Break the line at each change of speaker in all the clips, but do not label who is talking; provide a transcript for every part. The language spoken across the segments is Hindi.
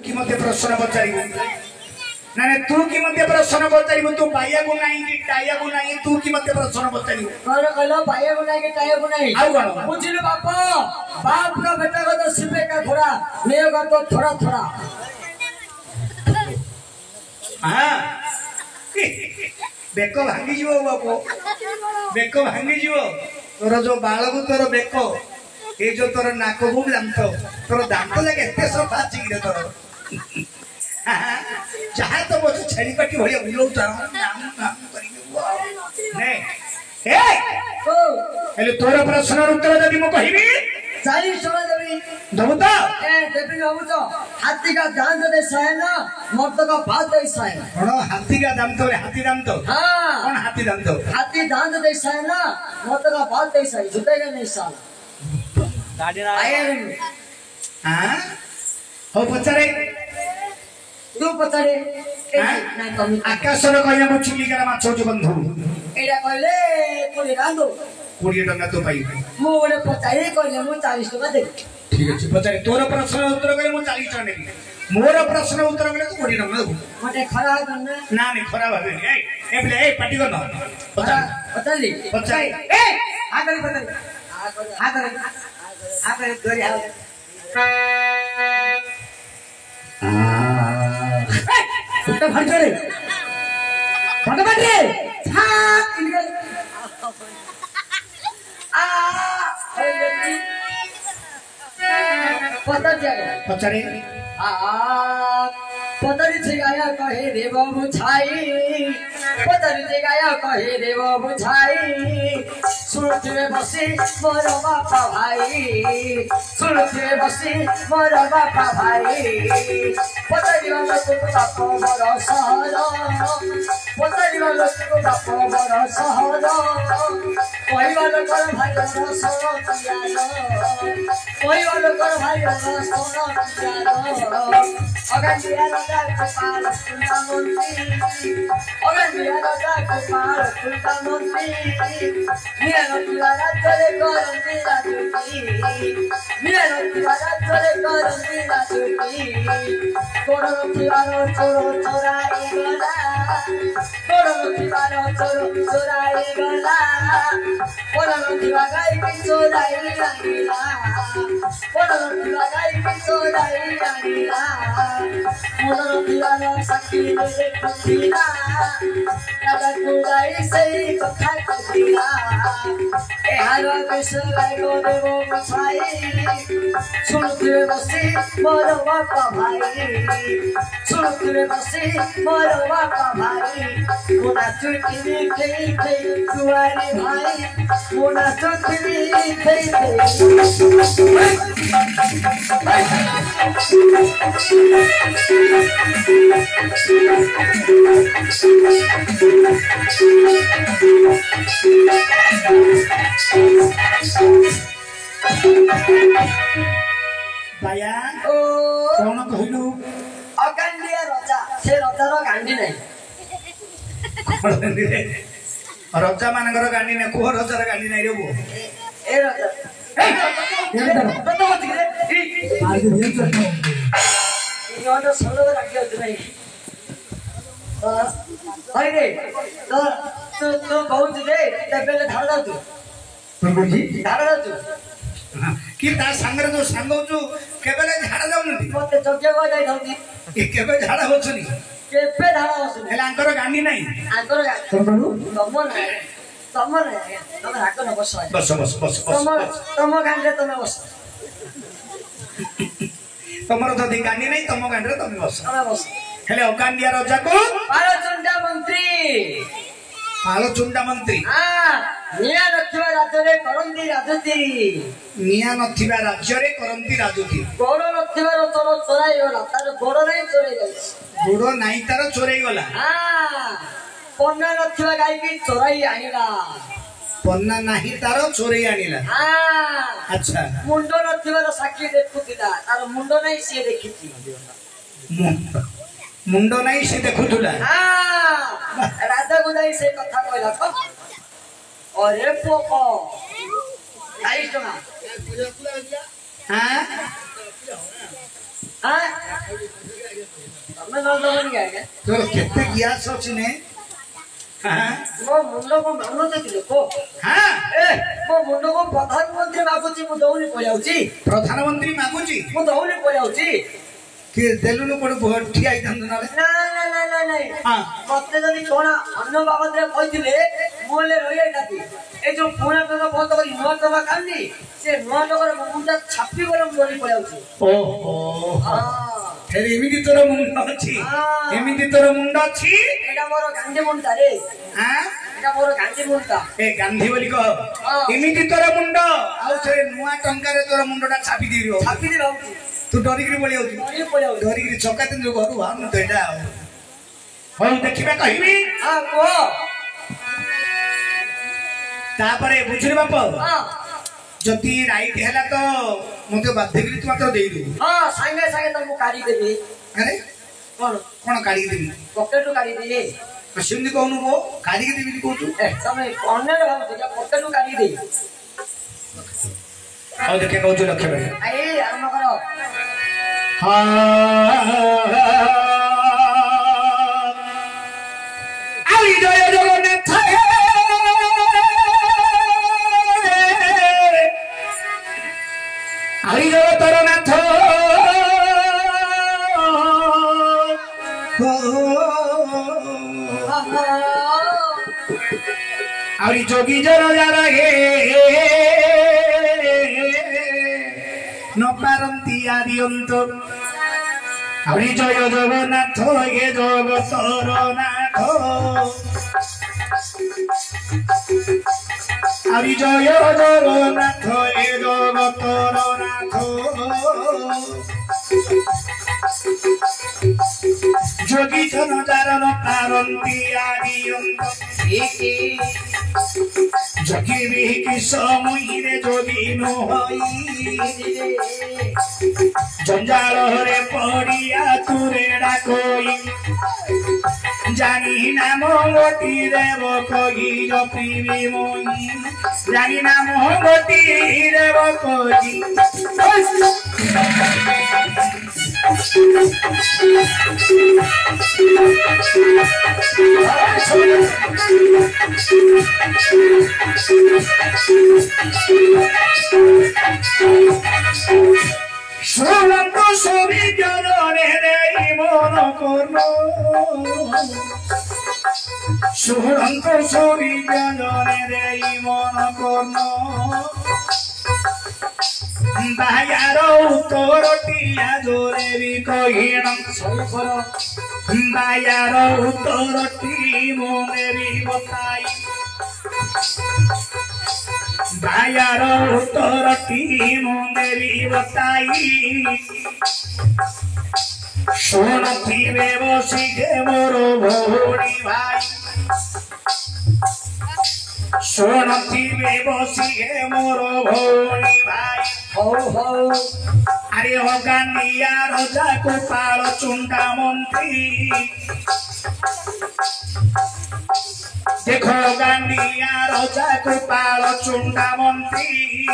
कि मते प्रश्न पचारिबु ना तू कि मते प्रश्न पचारिबु तू बाया को नाही कि टाया को नाही तू कि मते प्रश्न पचारिबु
कोन कहलो बाया को नाही कि टाया को नाही
आउ कोन
बुझिले बाप बाप रो बेटा को तो सिपे का थोड़ा मेयो का तो थोड़ा थोड़ा
हां बेको भांगी जीवो बापू बेको भांगी जीवो तोर जो बाल को तोर बेको ये जो तोर नाक को दांत तोर दांत लगे एते सब फाची गिरे तोर जहाँ तो बस छेड़ी पट्टी भलिया बुलाउ चाहो नाम नाम करिबो ने ए
ओ
हेले तोर प्रश्न उत्तर जदी म कहिबी
चाली सुना देबी
दबु तो
ए देबी बाबू तो हाथी का दांत दे सहे ना मर्द का बात दे सहे
कोन हाथी का दांत रे हाथी दांत
हां
कोन हाथी दांत
हाथी दांत दे सहे ना मर्द का बात दे सहे जुटेगा नहीं साला गाड़ी ना आए
हां हो पचारे
तू पचारे ना कमी
आकाश रो कहया मो चिलिका माछ जो बंधु
एडा कहले कोली रांदो
20 टका तो पाई
मु ओडे पचारे कहले मु 40 टका दे
ठीक अछि पचारे तोर प्रश्न उत्तर करे मु 40 टका नेबी मोर प्रश्न उत्तर करे तो 20 टका देबो
मते खरा करना
ना नहीं खरा भाबे ए बोले ए पार्टी करनो
पचाली
पचारे
ए आगरी पचाली आगरी दोरी आओ तो भर जोरे फटाफट रे छाक इनके पता क्या
पचारे
पतरी जगाया कहे देव बुझाई पतरी जगाया कहे देव बुझाई सुरथिरे बसी मोर बापा भाई सुरथिरे बसी मोर बापा भाई पतरी वाला तो बाप मोर सहर पतरी वाला तो बाप मोर सहर पहिवालो कर भाई मोर सोनो पियालो पहिवालो कर भाई मोर सोनो पियालो अगन दिया राजा गोपाल सुनता मुंती अगन दिया राजा गोपाल सुनता मुंती नियनो तिवारा चले करंती राजुती नियनो तिवारा चले करंती राजुती कोड़ो तिवारो चोरो चोराई गला कोड़ो तिवारो चोरो चोराई गला कोड़ो तिवागाई की चोराई गला कोड़ो तिवागाई की चोराई गला मोरो दीवानो सखी रे कुंडीला राजा कुंडाई से कथा कथिला ए हारो विश्वलाई गोरे वो मछाई सुनते बसी मोरो बापा भाई सुनते बसी मोरो बापा भाई मोना चुटकी खेई खेई तुआरे भाई मोना चुटकी खेई खेई
बाया
ओ
कोन कहलु
अगांडिया रजा से रजार गांडी नहीं
रजा मानकर गांडी ने को रजार गांडी नहीं रे बो
ए रजा ए तो मत रे ई आगे ये तो यो तो सोलो रखियो नहीं अरे तो बहुत दे तबे धार दाउ तू
प्रभुजी
धार दाउ तू
कि ता संगर जो संगौ जो केबेले झाड़ा जाउ नथि
मते जग्गे को जाई धौती
ए केबे झाड़ा होछनी
केबे धार होछ
हेला अंकर गांडी नहीं
आंकर तमनु तमन तमन तम राख न बस
बस बस बस
तम गांडे तमे बस
तमरो जदी गांडी नहीं तम गांडे तमे बस
तमे बस
हेले अकांडिया राजा को
पालचुंडा मंत्री
पालचुंडा मंत्री
हां निया नथिबा राज्य करंती राजती
निया नथिबा राज्य रे करंती राजती
गोड़ नथिबा तोर चोराई गला तार गोड़ नहीं चोराई गला
गोड़ नाही तार चोराई गला
हां पन्ना नथिबा गाई की चोराई आनिला
पन्ना नाही तार चोराई आनिला
हां
अच्छा
मुंडो नथिबा साक्षी देखुतिला तार मुंडो नहीं से देखिति
मुंडो नहीं से देखुतुला
हां राजा गुदाई से कथा कहला को अरे पोको 40 टका
हां
हां न दबनी आगे
तोर केते ग्यास अछि ने हां
मो मुंडो को मानो देखिले को
हां
ए मो मुंडो को प्रधानमंत्री मागुची मु दौली पळाउची
प्रधानमंत्री मागुची
मु दौली पळाउची
के देलुनु कोड भोट ठियाई दंद नाले
ना ना ना ना नहीं
हां
मते जदी कोना अन्न बाबत रे कहिथिले मोले रहिया थाकी ए जो पुना पेगा बंद करी नो तबा कांदी से नो नगर मुंडा छापी गरम दौली पळाउची
ओहो
हां
फेर एमिति तोर मुंड अछि एमिति तोर मुंड अछि
एटा मोर गांधी मुंडा रे
हां
एटा मोर गांधी मुंडा
ए गांधी बोली कह एमिति तोर मुंड आ से नुआ टंका रे तोर मुंडटा छापी दियो
छापी दे बाबू
तू डरिगिरी पळी आउती
दौली पळाउची
डरिगिरी चका दिन जो घरु बाहर तो एटा हो देखिबा कहिबी
हां को
तापरे बुझिले बाप
हां
जति राइट हैला तो मते बाध्यगिरी तू मात्र देई दू
हां संगे संगे तुमको काढी देबी
अरे
कोन
कोन काढी देबी
पॉकेटु काढी देबी
सिंधी कहनु वो काढी के देबी कहू
ए समय कोने रे भाव तेजा पॉकेटु काढी दे
और देखे कहू जो लक्ष्य भाई
आई आरंभ करो
आई जय जगन्नाथ आई जगतरनाथ आई जोगी जरा जरा हे न पारंती आदियंत आई जय जगन्नाथ हे जगतरनाथ आई जय जगन्नाथ हे जगतरनाथ जोगी जन जारन पारंती आदियंत जोगी भी किसमुइरे जोगी नो होई जंजाल रे पड़िया तुरेड़ा कोई जानी नाम गोटी देव कही जपीबी मोई जानी नाम गोटी देव कही শুনন্ত সবই জনরে দেই মন করল শুনন্ত সবই জনরে দেই মন করল বায়ার উত্তরটিয়া জোরে বি কহিন বায়ার উত্তরটি মনে বি বতাই बायार उत्तरटी मुंडेरी बताई शुणुथिबे बसिके मोर भौणी भाई शुणुथिबे बसिके मोर भौणी भाई
हो हो
अरे अगानिया रजा गोपाल चुंडा मंत्री देखो गांडिया रजा गोपाल चुंडा मंत्री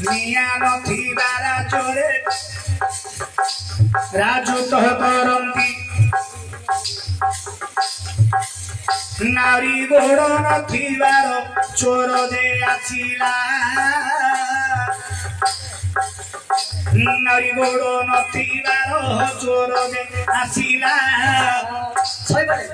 निया नथिबा राजरे राजू तो करंती नारी गोड़ नथिबार चोर जे आसिला नारी गोड़ नथिबार चोर जे आसिला
सही बात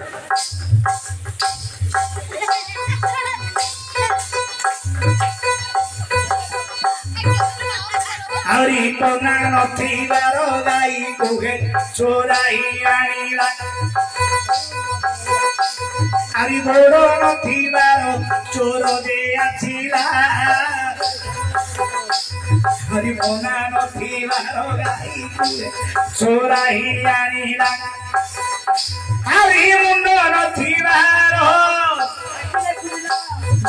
हरी पना नथिबार गाई कुहे चोराई आनिला हरी गोड़ नथिबार चोर जे आसिला हरी पना नथिबार गाई कुहे चोराई आनिला हरी मुंड नथिबार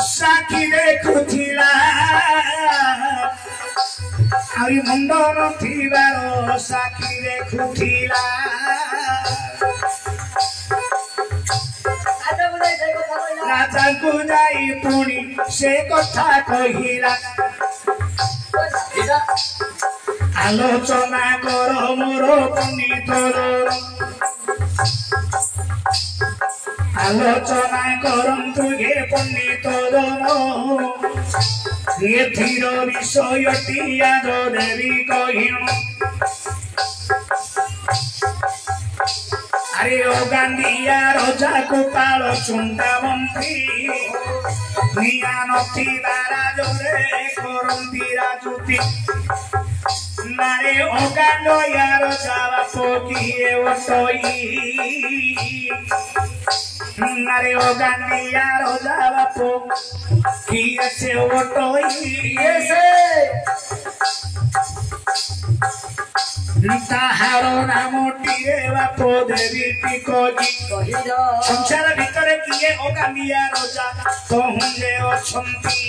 साखी देखुथिला हरी मुंड नथिबार साखी देखुथिला राजा को जाई पुणी से कथा कहिला আলোচনা কর মোর পণ্ডিতর আলোচনা করন্তু হে পণ্ডিতর এথির বিষয়টি আজ দেবী কহিন আরে ও গান্ধিয়া রজা গোপাল চুন্ডা মন্ত্রী নিয়া নথিবা রাজরে করন্তি রাজুতি নারে ও গান্ধিয়া রজা বাপ কিয়ে ওটই নারে ও গান্ধিয়া রজা বাপ কিয়েছে ওটই এসে তাহার নামটিরে বাপ দেবীটি কহি সংসার ভিতরে কিয়ে ও গান্ধিয়া রজা তহুঁরে অছন্তি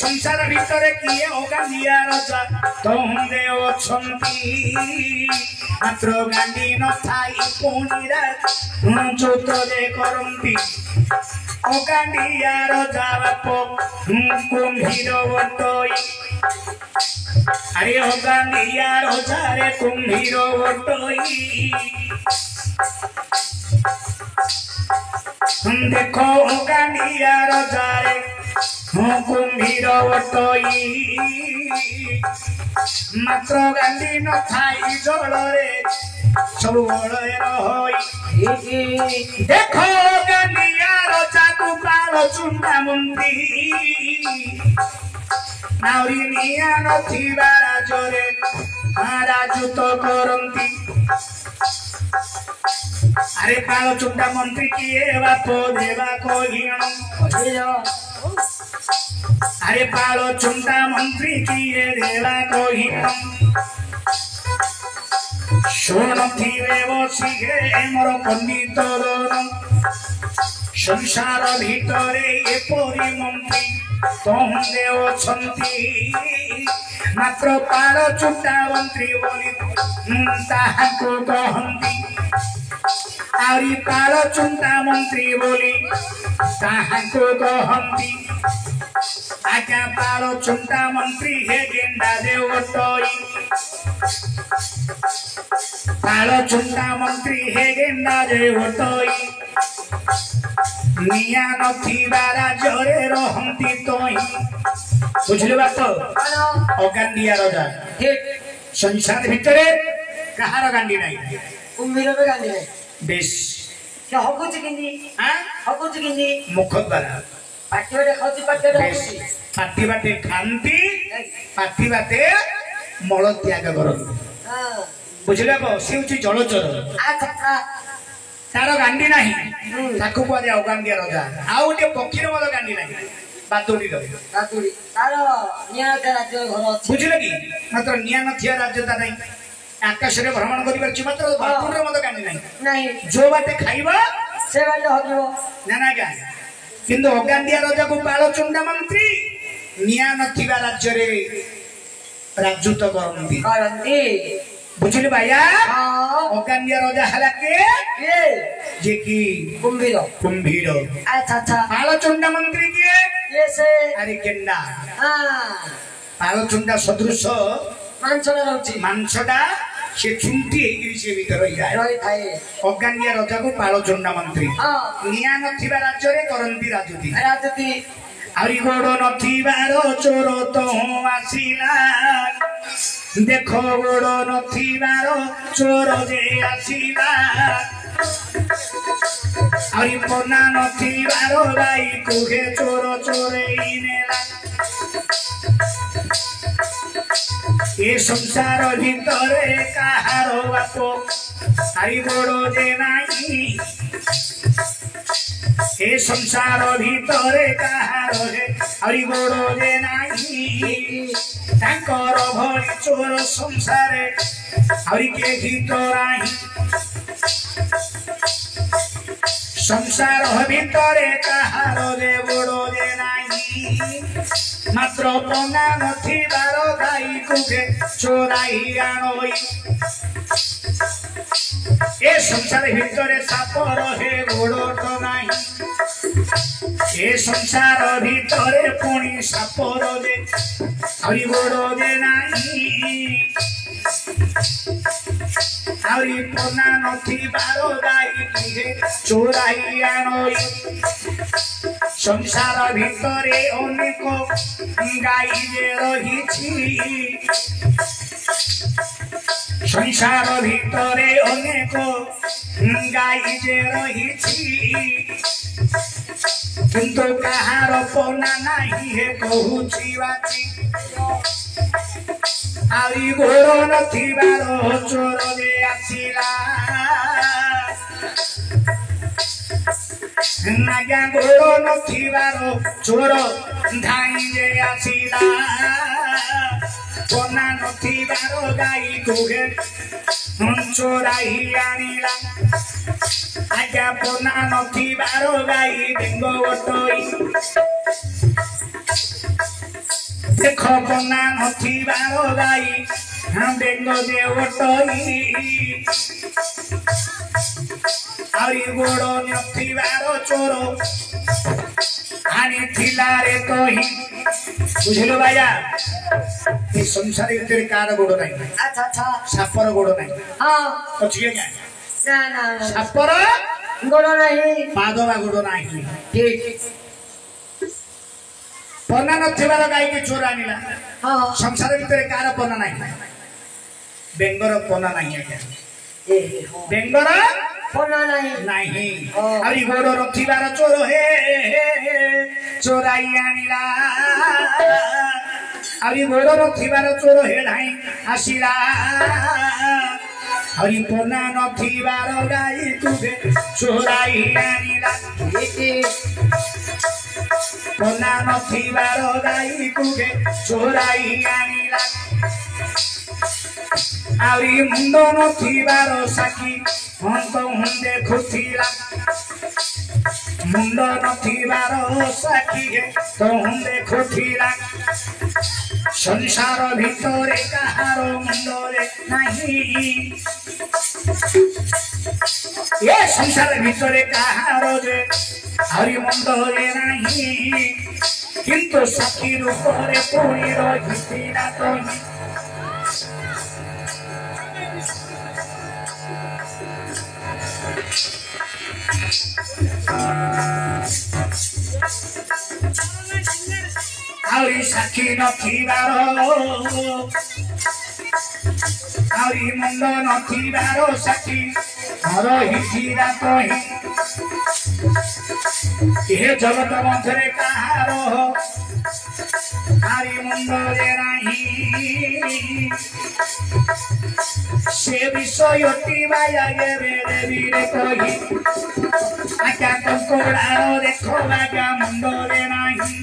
সংসার ভিতরে কিয়ে ও গান্ধিয়া রজা তহুঁরে অছন্তি মাত্র গান্ধী নথাই পুনিরা চৌতরে করন্তি ও গান্ধিয়া রজা বাপ কুম্ভীর বটই আরে ও গান্ধিয়া রজারে কুম্ভীর বটই দেখো ও গান্ধিয়া রজারে কুম্ভীর বটই মাত্র গান্ধী নথাই জলরে সবু বলয় রহই দেখো গান্ধিয়া রজা গোপাল চুন্ডা মন্ত্রী নাউরি নিয়া নথিবা রাজরে রাজুত করন্তি আরে কাল চুন্ডা মন্ত্রী কিয়ে বাপ দেবা কহিণ আরে পাল চুন্ডা মন্ত্রী কিয়ে দেবা কহিণ শোনথিবে বসিগে মোর পণ্ডিত সংসার ভিতরে এপরি মন্ত্রী তহুঁরে অছন্তি মাত্র পাল চুন্ডা মন্ত্রী বলি তাহাକୁ কহନ୍ତି আরি পাল চুন্ডা মন্ত্রী বলি তাহাକୁ কহନ୍ତି আজ্ঞা পাল চুন্ডা মন্ত্রী হে গেন্ডা দেওটই পাল চুন্ডা মন্ত্রী হে গেন্ডা দেওটই নিয়া নথিবা রাজরে রহন্তি তই বুঝলি বাপ ও গান্ধিয়া রজা সংসার ভিতরে কাহার গান্ডি নাই
কুম্ভীরর গান্ধী নাই
বেশ
সে হকুছি কিনি হকুছি কিনি
মুখ দ্বারা
পাটি বাটে খাওছি পাটি বাটে হকুছি
পাটি বাটে খান্তি পাটি বাটে মল ত্যাগ করନ୍ତି বুঝলে বাপ সে হচ্ছে জলচর
আচ্ছা
তার গান্ডি ନାହିଁ ତାକୁ କୁହାଯାଏ ଅଗାଣ୍ଡିଆ ରଜା ଆଉ ଗୋଟେ ପକ୍ଷୀର ମଧ୍ୟ ଗାଣ୍ଡି ନାହିଁ ବାଦୁଡିର
ତାର ନିଆଁ ରାଜ୍ୟ ଘର ଅଛି
ବୁଝିଲେ କି ମାତ୍ର ନିଆଁ ନଥିବା ରାଜ୍ୟ ତା ନାହିଁ ଆକାଶରେ ଭ୍ରମଣ କରିପାରୁଛି ମାତ୍ର ବାଦୁଡିର ମଧ୍ୟ ଗାଣ୍ଡି ନାହିଁ
ନାହିଁ
ଯୋଉ ବାଟେ ଖାଇବା
ସେ ବାଟେ ହକିବ
ନା ନା ଗାଁ କିନ୍ତୁ ଅଗାଣ୍ଡିଆ ରଜାକୁ ପାଳ ଚୁଣ୍ଡା ମନ୍ତ୍ରୀ ନିଆଁ ନଥିବା ରାଜ୍ୟରେ ରାଜୁତ କରନ୍ତି ବୁଝିଲେ ଭାଇଆ ଅଗାଣ୍ଡିଆ ରଜା ହେଲା କେ ଯେ କି
କୁମ୍ଭୀର
କୁମ୍ଭୀର
ଆଚ୍ଛା ଆଚ୍ଛା
ପାଳ ଚୁଣ୍ଡା ମନ୍ତ୍ରୀ କିଏ
ସେ
ଆରେ କେଣ୍ଡା ପାଳ ଚୁଣ୍ଡା ସଦୃଶ
ମାଂସଟା ରହୁଛି
ମାଂସଟା ସେ ଚୁଣ୍ଟି ହେଇକିରି ସେ ଭିତରେ ରହିଥାଏ ଅଗାଣ୍ଡିଆ ରଜାକୁ ପାଳ ଚୁଣ୍ଡା ମନ୍ତ୍ରୀ ନିଆଁ ନଥିବା ରାଜ୍ୟରେ କରନ୍ତି ରାଜୁତି ଆହୁରି ଗୋଡ ନଥିବାର ଚୋର ତ ଆସିଲା ଦେଖ ଗୋଡ ନଥିବାର ଚୋର ଯେ ଆସିଲା ଆହୁରି ପନା ନଥିବାର ଗାଈ କୁହେ ଚୋର ଚୋରେଇ ନେଲା ଏ ସଂସାର ଭିତରେ କାହାର ବାପ ଆରି ଗୋଡ ଯେ ନାହିଁ ଏ ସଂସାର ଭିତରେ କାହାର ଆହୁରି ଗୋଡ ଯେ ନାହିଁ ତାଙ୍କର ଭଳି ଚୋର ସଂସାରେ ଆହୁରି କେହି ତ ନାହିଁ ସଂସାର ଭିତରେ କାହାର ଯେ ଗୋଡ ଯେ ନାହିଁ ମାତ୍ର ପନା ନଥିବାର ଗାଈକୁ ଚୋରାଇ ଆଣୋଇ ଏ ସଂସାର ଭିତରେ ସାପ ରହେ ଗୋଡ ତ ନାହିଁ ए संसार भितरे पुणी सापर दे हरि गोड़ दे नाही हरि पना नथिबार गाई किहे चोराई आनई संसार भितरे अनेक गाई जे रहिछि संसार भितरे अनेक गाई जे रहिछि किंतु कहार पना नाही हे कहूछि बाची आई घोड़ नथिबार चोर जे आसिला नागा घोड़ नथिबार चोर धाई जे आसिला पना नथिबार गाई कुहे चोराई आनिला आज्ञा पना नथिबार गाई बेंग ओटई देख पना नथिबार गाई बेंग जे ओटई आई गोड़ नथिबार चोर हानि थिला रे तोही बुझलो भाइया ये संसार भीतर कार गोड़ नहीं
अच्छा अच्छा
सापर गोड़ नहीं
हां
अच्छी है
ना ना
सापर
गोड़ नहीं
पादवा गोड़ नहीं
ठीक
पना नथिबार गाई के चोर आनिला
हां
संसार भीतर कार पना नहीं बेंगर पना नहीं है
ए
बेंगर
पना नहीं
नहीं अरे गोड़ नथिबार चोर हे चोराई आनिला अरे गोड़ नथिबार चोर हे नाही आसिला हरि पना नथिबार गाई तुगे चोराई आनिला पना नथिबार गाई तुगे चोराई आनिला आरी मुंड नथिबार साखी हंत हुंदे खुथिला मुंड नथिबार साखी तो हुंदे खुथिला संसार भितरे कहार मुंडरे नाही ये संसार भितरे कहार जे हरि मुंडरे नाही किंतु साखी रूपरे पुरी रहिथिला तोही आउरी साखी नथिबार आउरी मुंड नथिबार साखी रहिथिला तोही हे जगत मध्यरे कहार आरी मुंडरे नाही से विषयटी बाया गे देवी रे कही आज्ञा कंकोड़ार देखो आज्ञा मुंडरे नाही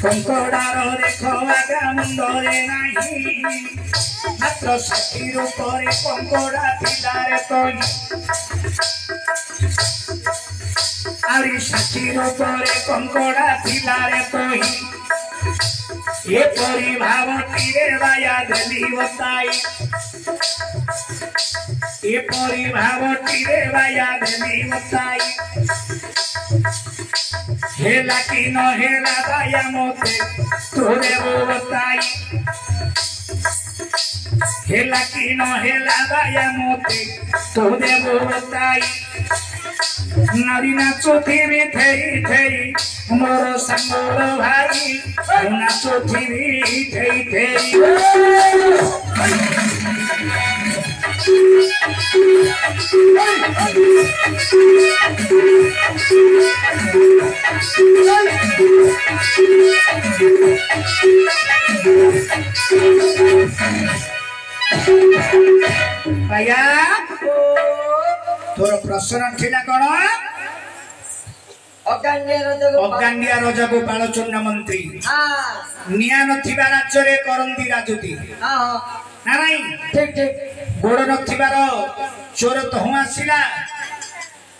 कंकोड़ार देखो आज्ञा मुंडरे नाही मात्र साखी रूपरे कंकोड़ा थिला रे तोही आरी साखी रूपरे कंकोड़ा थिला रे तोही ये परी भावटी रे बाया देली बताई ये परी भावटी रे बाया देली बताई हेला की न हेला बाया मोते तोरे वो बताई हेला की न हेला बाया मोते तोरे वो बताई नारी नाचो थी थेरी थेरी मोर संगोर भाई नाचो थी थेरी थेरी भैया तोर प्रश्न थिला कोन अज्ञानिया राजा गोपाल चंद्र मंत्री निया नथिबा राज्य रे करंदी राजूती ना नाही
ठीक ठीक
गोड़ नथिबार चोर तो हूँ आसिला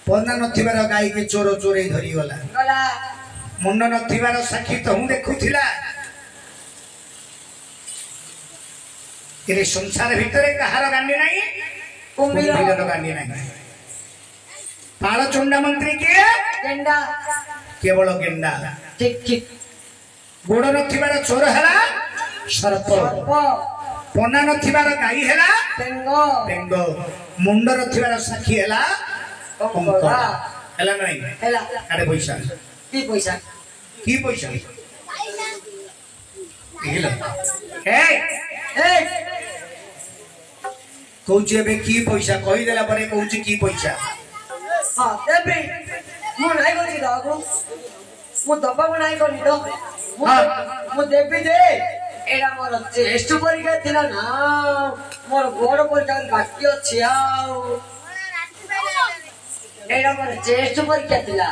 पना नथिबार गाई के चोर चोरे धरी गला मुंड नथिबार साक्षी तो हूँ देखुथिला संसार भितर कहार गांडी नहीं कुंभीर गांडी नहीं पाल चंडा मंत्री किए
गेंडा
केवल गेंडा
ठीक ठीक
गोड़ नथिबार चोर हैला सर्प पना नथिबार गाई हैला बेंग मुंड नथिबार साखी हैला कंकड़ा हैला नहीं
हैला
अरे पैसा
की पैसा
हेलो ए
ए
कहूची एबे की पैसा कहि देला परे कहूची की पैसा
हां देबे मु नाही करछि दागो मु दबा मु नाही करनि तो मु देबी दे एडा मोर टेस्ट परीक्षा थिला ना मोर गोड़ परीक्षा बाकी अछि आउ एडा मोर टेस्ट परीक्षा थिला।